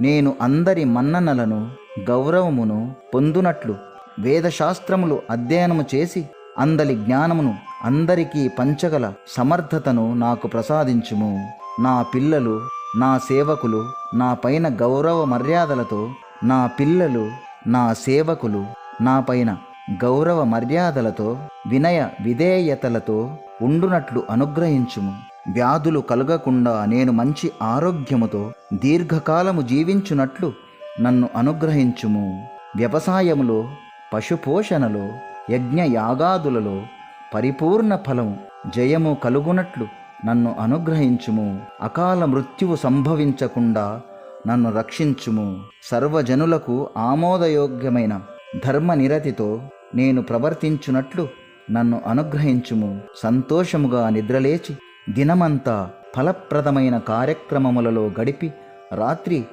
నేను అందరి మన్ననలను గౌరవమును పొందునట్లు వేదశాస్త్రములు అధ్యయనము చేసి అందలి జ్ఞానమును అందరికీ పంచగల సమర్థతను నాకు ప్రసాదించుము. నా పిల్లలు, నా సేవకులు నా పైన గౌరవ మర్యాదలతో నా పిల్లలు, నా సేవకులు నా పైన గౌరవ మర్యాదలతో వినయ విధేయతలతో ఉండునట్లు అనుగ్రహించుము. వ్యాధులు కలగకుండా నేను మంచి ఆరోగ్యముతో దీర్ఘకాలము జీవించునట్లు నన్ను అనుగ్రహించుము. వ్యవసాయములో, పశుపోషణలో, యజ్ఞయాగాదులలో పరిపూర్ణ ఫలము, జయము కలుగునట్లు నన్ను అనుగ్రహించుము. అకాల మృత్యువు సంభవించకుండా నన్ను రక్షించుము. సర్వజనులకు ఆమోదయోగ్యమైన ధర్మనిరతితో నేను ప్రవర్తించునట్లు నన్ను అనుగ్రహించుము. సంతోషముగా నిద్రలేచి దినమంతా ఫలప్రదమైన కార్యక్రమములలో గడిపి రాత్రి